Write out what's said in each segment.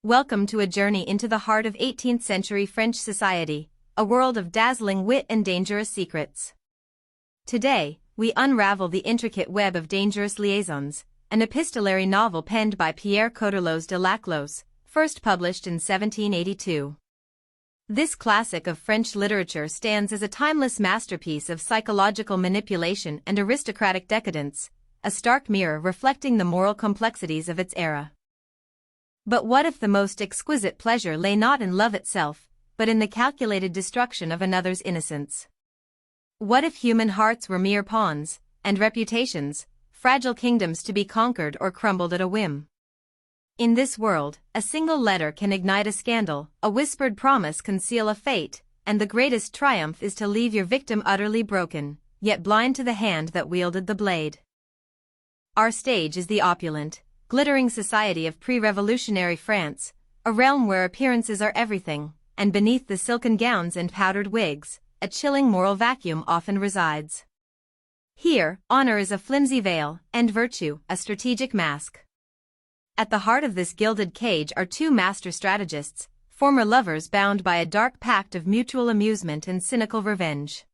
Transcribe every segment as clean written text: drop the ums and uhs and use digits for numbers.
Welcome to a journey into the heart of 18th century French society, a world of dazzling wit and dangerous secrets. Today, we unravel the intricate web of dangerous liaisons, an epistolary novel penned by Pierre Cauderlos de Laclos, first published in 1782. This classic of French literature stands as a timeless masterpiece of psychological manipulation and aristocratic decadence, a stark mirror reflecting the moral complexities of its era. But what if the most exquisite pleasure lay not in love itself, but in the calculated destruction of another's innocence? What if human hearts were mere pawns, and reputations, fragile kingdoms to be conquered or crumbled at a whim? In this world, a single letter can ignite a scandal, a whispered promise conceal a fate, and the greatest triumph is to leave your victim utterly broken, yet blind to the hand that wielded the blade. Our stage is the opulent, glittering society of pre-revolutionary France, a realm where appearances are everything, and beneath the silken gowns and powdered wigs, a chilling moral vacuum often resides. Here, honor is a flimsy veil, and virtue, a strategic mask. At the heart of this gilded cage are two master strategists, former lovers bound by a dark pact of mutual amusement and cynical revenge.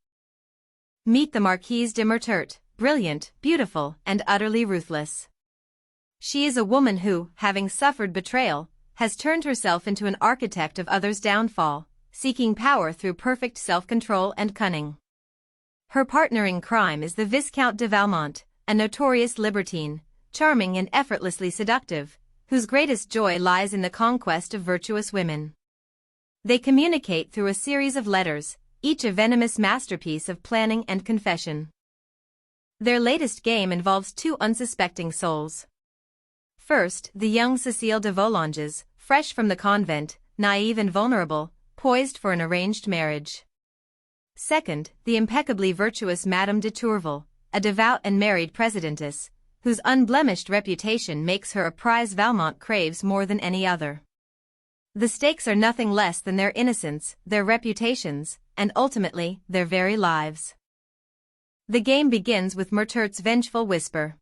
Meet the Marquise de Mertert, brilliant, beautiful, and utterly ruthless. She is a woman who, having suffered betrayal, has turned herself into an architect of others' downfall, seeking power through perfect self-control and cunning. Her partner in crime is the Viscount de Valmont, a notorious libertine, charming and effortlessly seductive, whose greatest joy lies in the conquest of virtuous women. They communicate through a series of letters, each a venomous masterpiece of planning and confession. Their latest game involves two unsuspecting souls. First, the young Cécile de Volanges, fresh from the convent, naive and vulnerable, poised for an arranged marriage. Second, the impeccably virtuous Madame de Tourvel, a devout and married presidentess, whose unblemished reputation makes her a prize Valmont craves more than any other. The stakes are nothing less than their innocence, their reputations, and ultimately, their very lives. The game begins with Mertert's vengeful whisper.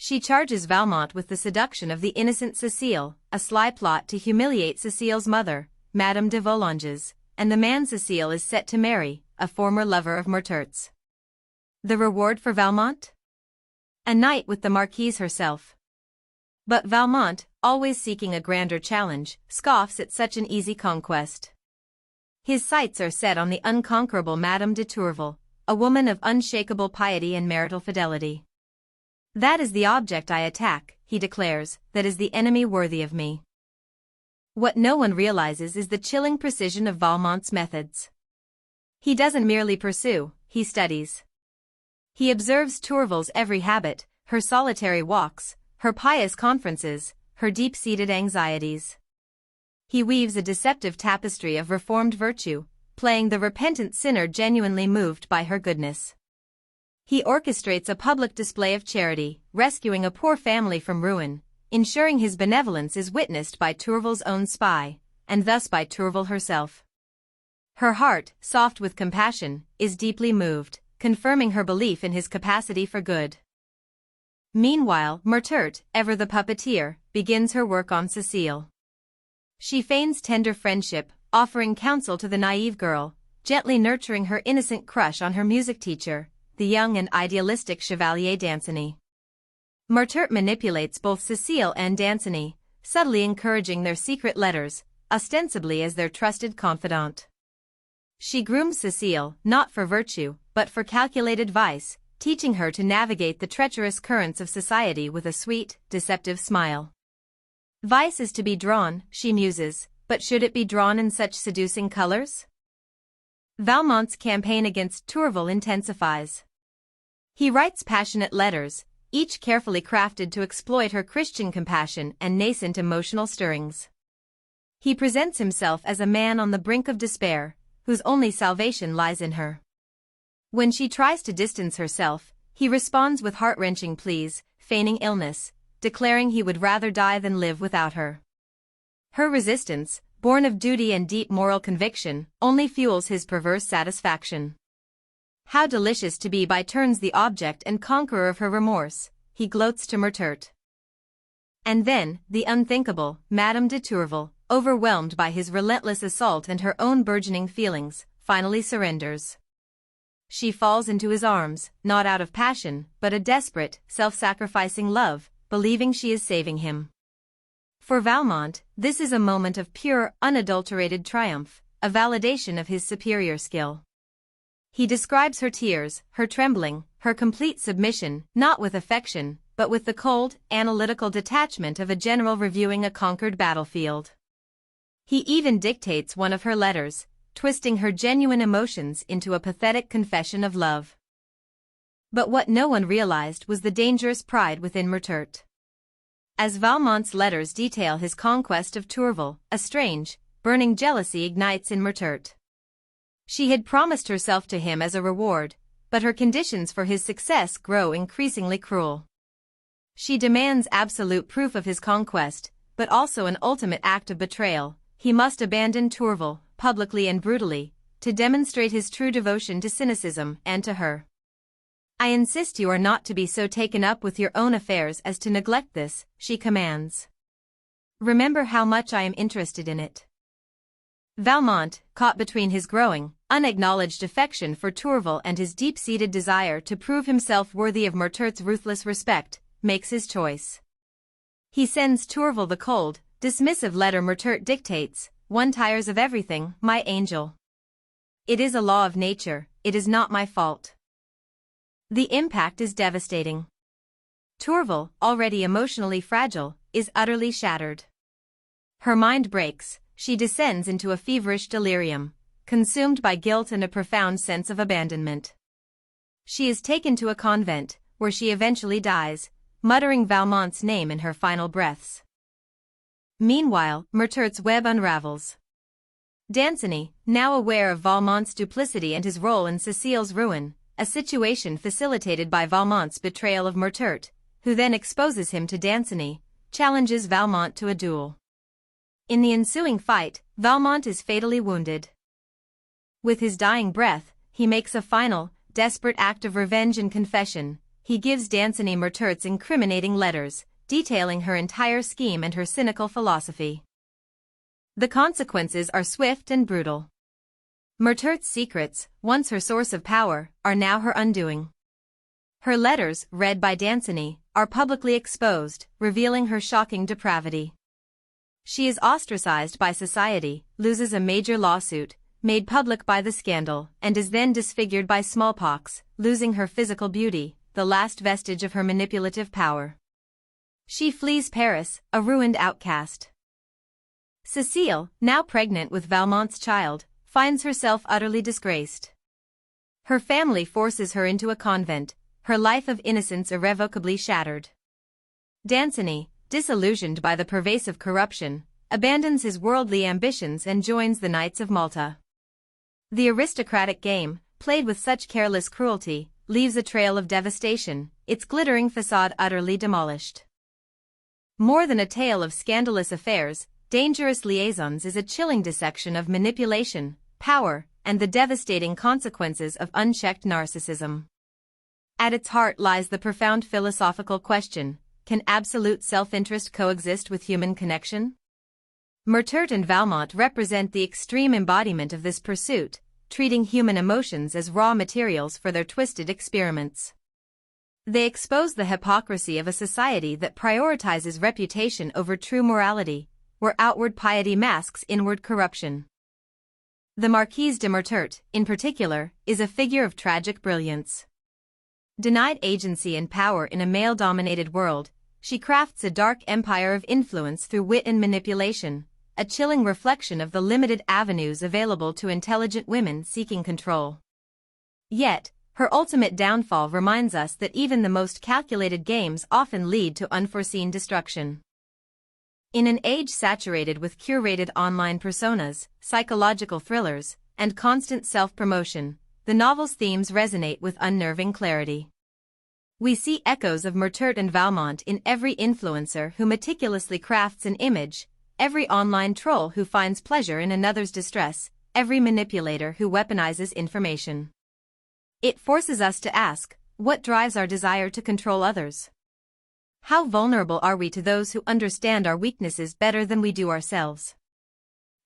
She charges Valmont with the seduction of the innocent Cécile, a sly plot to humiliate Cécile's mother, Madame de Volanges, and the man Cécile is set to marry, a former lover of Mertert's. The reward for Valmont? A night with the Marquise herself. But Valmont, always seeking a grander challenge, scoffs at such an easy conquest. His sights are set on the unconquerable Madame de Tourvel, a woman of unshakable piety and marital fidelity. That is the object I attack, he declares, that is the enemy worthy of me. What no one realizes is the chilling precision of Valmont's methods. He doesn't merely pursue, he studies. He observes Tourvel's every habit, her solitary walks, her pious conferences, her deep-seated anxieties. He weaves a deceptive tapestry of reformed virtue, playing the repentant sinner genuinely moved by her goodness. He orchestrates a public display of charity, rescuing a poor family from ruin, ensuring his benevolence is witnessed by Tourvel's own spy, and thus by Tourvel herself. Her heart, soft with compassion, is deeply moved, confirming her belief in his capacity for good. Meanwhile, Mertert, ever the puppeteer, begins her work on Cécile. She feigns tender friendship, offering counsel to the naive girl, gently nurturing her innocent crush on her music teacher, the young and idealistic Chevalier Danceny. Mertert manipulates both Cécile and Danceny, subtly encouraging their secret letters, ostensibly as their trusted confidant. She grooms Cécile, not for virtue, but for calculated vice, teaching her to navigate the treacherous currents of society with a sweet, deceptive smile. Vice is to be drawn, she muses, but should it be drawn in such seducing colors? Valmont's campaign against Tourvel intensifies. He writes passionate letters, each carefully crafted to exploit her Christian compassion and nascent emotional stirrings. He presents himself as a man on the brink of despair, whose only salvation lies in her. When she tries to distance herself, he responds with heart-wrenching pleas, feigning illness, declaring he would rather die than live without her. Her resistance, born of duty and deep moral conviction, only fuels his perverse satisfaction. How delicious to be by turns the object and conqueror of her remorse, he gloats to Mertert. And then, the unthinkable, Madame de Tourvel, overwhelmed by his relentless assault and her own burgeoning feelings, finally surrenders. She falls into his arms, not out of passion, but a desperate, self-sacrificing love, believing she is saving him. For Valmont, this is a moment of pure, unadulterated triumph, a validation of his superior skill. He describes her tears, her trembling, her complete submission, not with affection, but with the cold, analytical detachment of a general reviewing a conquered battlefield. He even dictates one of her letters, twisting her genuine emotions into a pathetic confession of love. But what no one realized was the dangerous pride within Murtert. As Valmont's letters detail his conquest of Tourvel, a strange, burning jealousy ignites in Murtert. She had promised herself to him as a reward, but her conditions for his success grow increasingly cruel. She demands absolute proof of his conquest, but also an ultimate act of betrayal. He must abandon Tourvel, publicly and brutally, to demonstrate his true devotion to cynicism and to her. I insist you are not to be so taken up with your own affairs as to neglect this, she commands. Remember how much I am interested in it. Valmont, caught between his growing, unacknowledged affection for Tourvel and his deep-seated desire to prove himself worthy of Murtert's ruthless respect, makes his choice. He sends Tourvel the cold, dismissive letter Murtert dictates, "One tires of everything, my angel. It is a law of nature, it is not my fault." The impact is devastating. Tourvel, already emotionally fragile, is utterly shattered. Her mind breaks, she descends into a feverish delirium, consumed by guilt and a profound sense of abandonment. She is taken to a convent, where she eventually dies, muttering Valmont's name in her final breaths. Meanwhile, Murtert's web unravels. Danceny, now aware of Valmont's duplicity and his role in Cécile's ruin, a situation facilitated by Valmont's betrayal of Murtert, who then exposes him to Danceny, challenges Valmont to a duel. In the ensuing fight, Valmont is fatally wounded. With his dying breath, he makes a final, desperate act of revenge and confession. He gives Danceny Murtert's incriminating letters, detailing her entire scheme and her cynical philosophy. The consequences are swift and brutal. Murtert's secrets, once her source of power, are now her undoing. Her letters, read by Danceny, are publicly exposed, revealing her shocking depravity. She is ostracized by society, loses a major lawsuit, made public by the scandal, and is then disfigured by smallpox, losing her physical beauty, the last vestige of her manipulative power. She flees Paris, a ruined outcast. Cécile, now pregnant with Valmont's child, finds herself utterly disgraced. Her family forces her into a convent, her life of innocence irrevocably shattered. Danceny, disillusioned by the pervasive corruption, abandons his worldly ambitions and joins the Knights of Malta. The aristocratic game, played with such careless cruelty, leaves a trail of devastation, its glittering facade utterly demolished. More than a tale of scandalous affairs, Dangerous Liaisons is a chilling dissection of manipulation, power, and the devastating consequences of unchecked narcissism. At its heart lies the profound philosophical question: can absolute self-interest coexist with human connection? Murtert and Valmont represent the extreme embodiment of this pursuit, treating human emotions as raw materials for their twisted experiments. They expose the hypocrisy of a society that prioritizes reputation over true morality, where outward piety masks inward corruption. The Marquise de Murtert, in particular, is a figure of tragic brilliance. Denied agency and power in a male-dominated world, she crafts a dark empire of influence through wit and manipulation, a chilling reflection of the limited avenues available to intelligent women seeking control. Yet, her ultimate downfall reminds us that even the most calculated games often lead to unforeseen destruction. In an age saturated with curated online personas, psychological thrillers, and constant self-promotion, the novel's themes resonate with unnerving clarity. We see echoes of Murtert and Valmont in every influencer who meticulously crafts an image, every online troll who finds pleasure in another's distress, every manipulator who weaponizes information. It forces us to ask, what drives our desire to control others? How vulnerable are we to those who understand our weaknesses better than we do ourselves?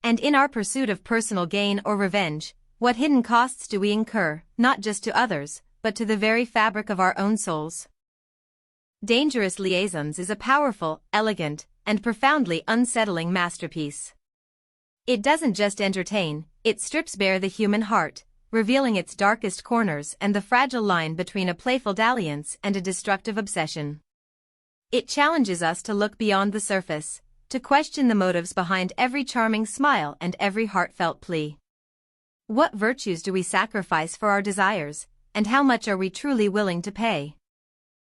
And in our pursuit of personal gain or revenge, what hidden costs do we incur, not just to others, but to the very fabric of our own souls? Dangerous Liaisons is a powerful, elegant, and profoundly unsettling masterpiece. It doesn't just entertain, it strips bare the human heart, revealing its darkest corners and the fragile line between a playful dalliance and a destructive obsession. It challenges us to look beyond the surface, to question the motives behind every charming smile and every heartfelt plea. What virtues do we sacrifice for our desires, and how much are we truly willing to pay?